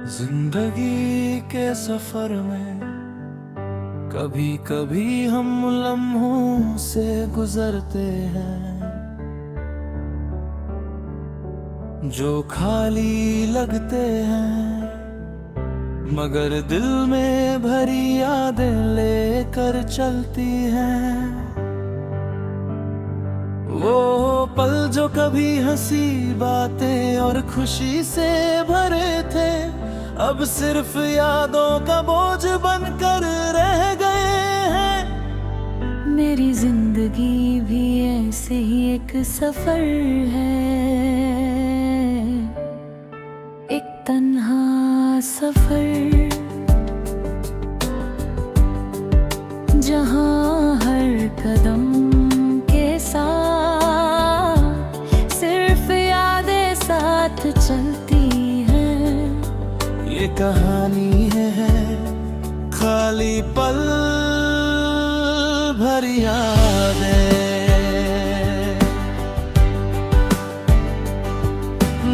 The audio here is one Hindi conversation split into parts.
जिंदगी के सफर में कभी कभी हम लम्हों से गुजरते हैं जो खाली लगते हैं, मगर दिल में भरी यादें लेकर चलती हैं। वो पल जो कभी हंसी बातें और खुशी से भरे थे, अब सिर्फ यादों का बोझ बनकर रह गए हैं। मेरी जिंदगी भी ऐसे ही एक सफर है, एक तन्हा सफर, जहां हर कदम के साथ सिर्फ यादें साथ चलती हैं। ये कहानी है खाली पल भरी यादें।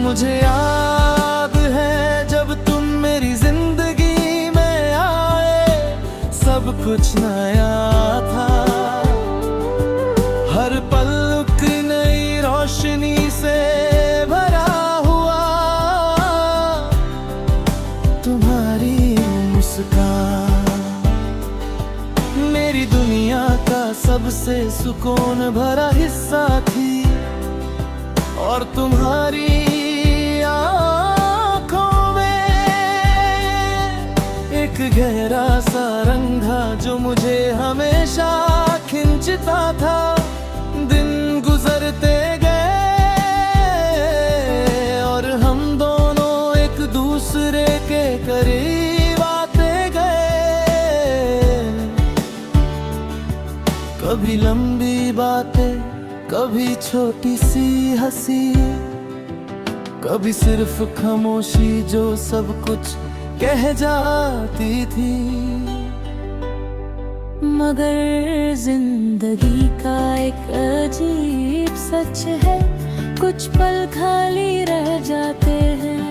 मुझे याद है जब तुम मेरी जिंदगी में आए, सब कुछ नया था। हर पल एक नई रोशनी से भरा हुआ, तुम्हारी मुस्कान मेरी दुनिया का सबसे सुकून भरा हिस्सा थी। और तुम्हारी आँखों में एक गहरा सा रंग था जो मुझे हमेशा खींचता था। दिन गुजरते गए और हम दोनों एक दूसरे के करीब आते गए। कभी लंबी बातें, कभी छोटी सी हंसी, कभी सिर्फ खामोशी जो सब कुछ कह जाती थी। मगर जिंदगी का एक अजीब सच है, कुछ पल खाली रह जाते हैं,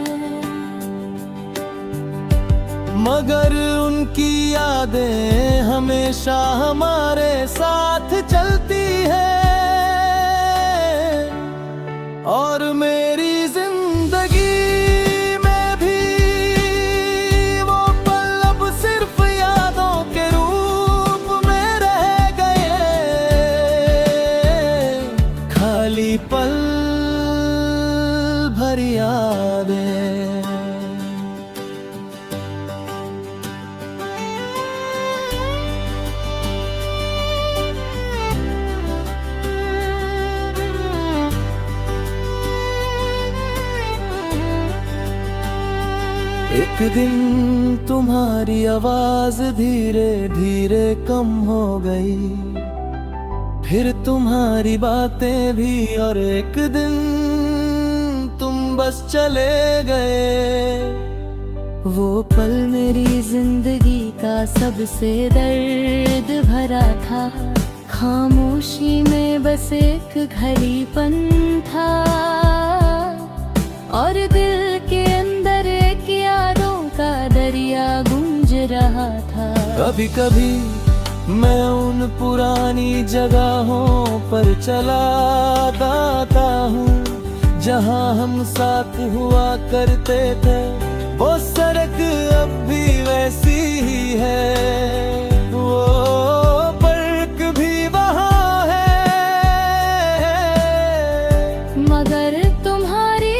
मगर उनकी यादें हमेशा हमारे साथ चलती है। और मेरी जिंदगी में भी वो पल अब सिर्फ यादों के रूप में रह गए। खाली पल भरी यादें। एक दिन तुम्हारी आवाज धीरे धीरे कम हो गई, फिर तुम्हारी बातें भी, और एक दिन तुम बस चले गए। वो पल मेरी जिंदगी का सबसे दर्द भरा था। खामोशी में बस एक घड़ीपन था, और दिल के अंदर एक यादों का दरिया गूंज रहा था। कभी कभी मैं उन पुरानी जगहों पर चला जाता हूँ जहाँ हम साथ हुआ करते थे। वो सड़क अब भी वैसी ही है, वो पार्क भी वहाँ है, मगर तुम्हारी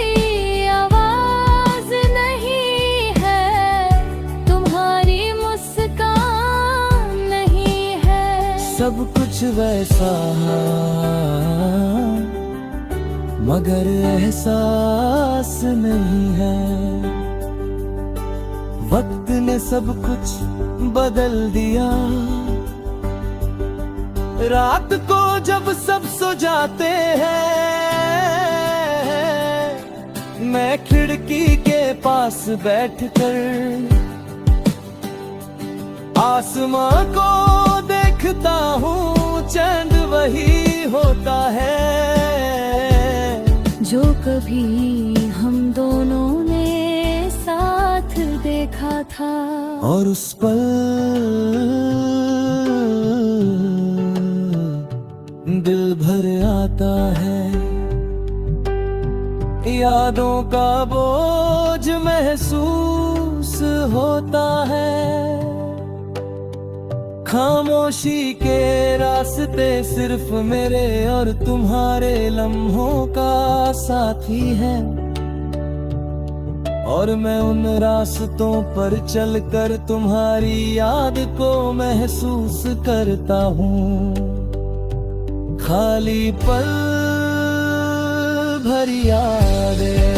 आवाज नहीं है, तुम्हारी मुस्कान नहीं है। सब कुछ वैसा है मगर एहसास नहीं है। वक्त ने सब कुछ बदल दिया। रात को जब सब सो जाते हैं, मैं खिड़की के पास बैठकर आसमां को देखता हूँ। चांद वही होता है जो कभी हम दोनों ने साथ था। और उस पल दिल भर आता है, यादों का बोझ महसूस होता है। खामोशी के रास्ते सिर्फ मेरे और तुम्हारे लम्हों का साथी है, और मैं उन रास्तों पर चलकर तुम्हारी याद को महसूस करता हूँ। खाली पल भरी यादें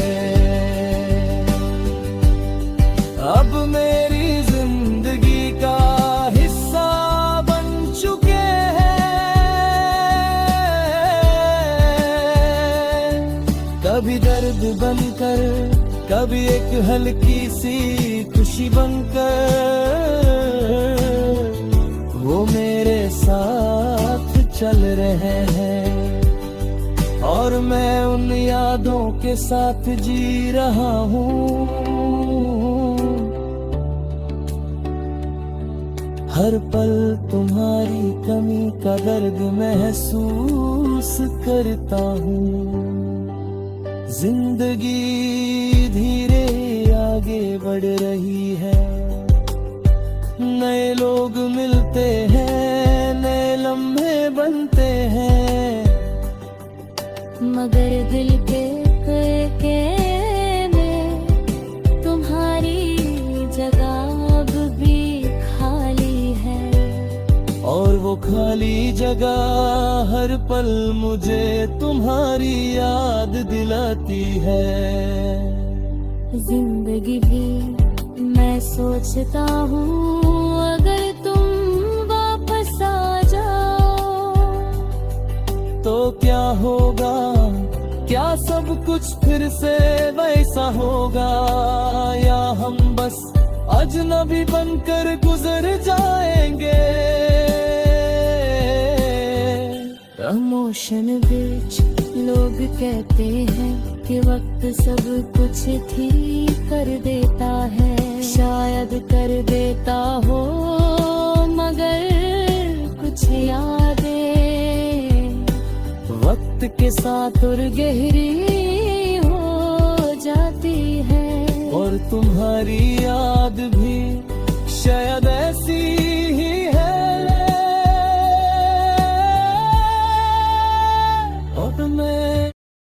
अब मेरी जिंदगी का हिस्सा बन चुके हैं। कभी दर्द बनकर, कभी एक हल्की सी खुशी बनकर, वो मेरे साथ चल रहे हैं, और मैं उन यादों के साथ जी रहा हूँ। हर पल तुम्हारी कमी का दर्द महसूस करता हूँ। जिंदगी धीरे आगे बढ़ रही है, नए लोग मिलते हैं, नए लम्हे बनते हैं, मगर दिल के कोने में तुम्हारी जगह अब भी खाली है। और वो खाली जगह हर पल मुझे तुम्हारी याद दिलाती है। जिंदगी भी मैं सोचता हूँ, अगर तुम वापस आ जाओ तो क्या होगा, क्या सब कुछ फिर से वैसा होगा, या हम बस अजनबी बनकर गुजर जाएंगे। प्रमोशन बीच लोग कहते हैं कि वक्त सब कुछ ठीक कर देता है, शायद कर देता हो, मगर कुछ यादें वक्त के साथ और गहरी हो जाती है। और तुम्हारी याद भी शायद ऐसी